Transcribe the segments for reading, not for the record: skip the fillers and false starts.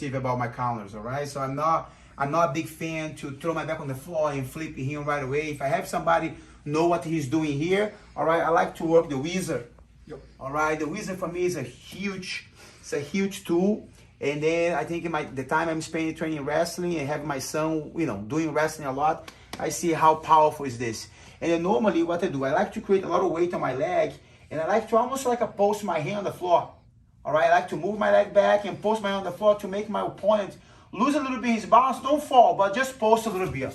about my counters, all right? So I'm not a big fan to throw my back on the floor and flip him right away. If I have somebody know what he's doing here, all right, I like to work the wizard. Yep. All right, the wizard for me is a huge tool. And then I think the time I'm spending training wrestling and having my son, doing wrestling a lot, I see how powerful is this. And then normally what I do, I like to create a lot of weight on my leg, and I like to almost like post my hand on the floor. All right, I like to move my leg back and post my hand on the floor to make my opponent lose a little bit his balance, don't fall, but just post a little bit.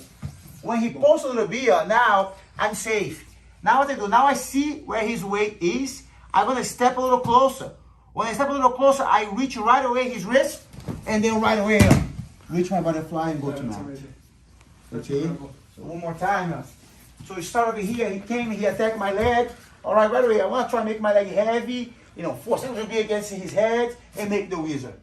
When he posts a little bit, now I'm safe. Now what I do, now I see where his weight is. I'm gonna step a little closer. When I step a little closer, I reach right away his wrist, and then right away, reach my butterfly and go to mount. Okay, so one more time. So he started over here, he came, he attacked my leg. All right, right away, I wanna try to make my leg heavy, force him to be against his head and make the wizard.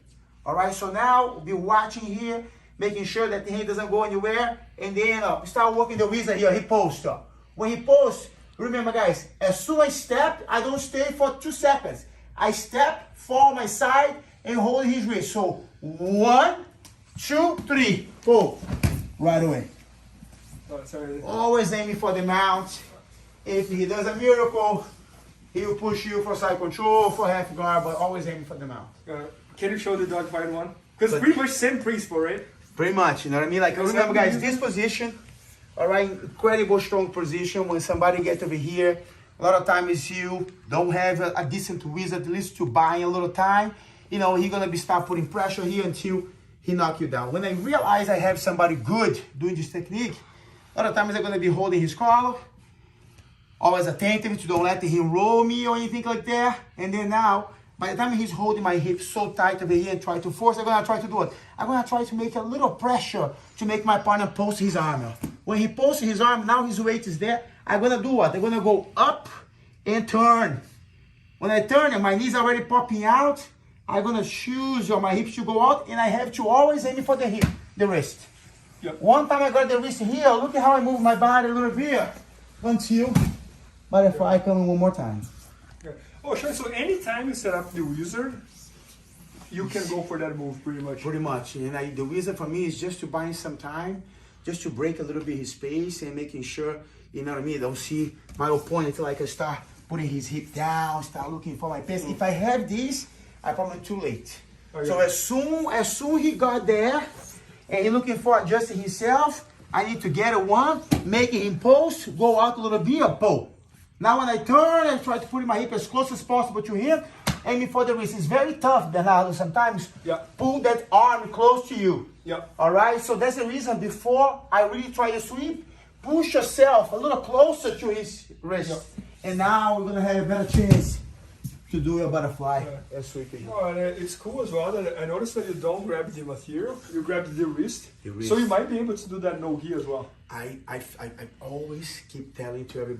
All right, so now be watching here, making sure that the hand doesn't go anywhere, and then start working the wizard here. He posts. When he posts, remember guys, as soon as I step, I don't stay for 2 seconds. I step, fall on my side, and hold his wrist. So 1, 2, 3, pull, right away. Oh, sorry. Always aiming for the mount. If he does a miracle, he will push you for side control, for half guard, but always aiming for the mount. Can you show the dogfight one? Because pretty much same principle, right? Pretty much, you know what I mean? Like, remember guys, this position, all right, incredible strong position. When somebody gets over here, a lot of times you don't have a decent wizard, at least to buy a little time. He's gonna start putting pressure here until he knock you down. When I realize I have somebody good doing this technique, a lot of times I'm gonna be holding his collar, always attentive to don't let him roll me or anything like that. And then now, by the time he's holding my hips so tight over here and try to force, I'm gonna try to do it. I'm gonna try to make a little pressure to make my partner post his arm. When he posts his arm, now his weight is there. I'm gonna do what? I'm gonna go up and turn. When I turn and my knees are already popping out, I'm gonna choose my hips to go out, and I have to always aim for the hip, the wrist. Yep. One time I got the wrist here, look at how I move my body a little bit until butterfly coming one more time. Oh, sure. So anytime you set up the wizard, you can go for that move pretty much. Pretty much. And the wizard for me is just to buy some time, just to break a little bit his space and making sure, you know what I mean, don't see my opponent like I start putting his hip down, start looking for my pace. If I have this, I'm probably too late. Oh, yeah. So as soon he got there and he's looking for adjusting himself, I need to get a one, making him post, go out a little bit, pull. Now when I turn, I try to put my hip as close as possible to him, aiming for the wrist. It's very tough, Bernardo, sometimes. Yeah. Pull that arm close to you. Yeah. All right, so that's the reason before I really try to sweep, push yourself a little closer to his wrist. Yeah. And now we're gonna have a better chance to do a butterfly sweeping. Oh, and it's cool as well that I noticed that you don't grab the material, you grab the wrist. The wrist. So you might be able to do that no-gi as well. I always keep telling to everybody,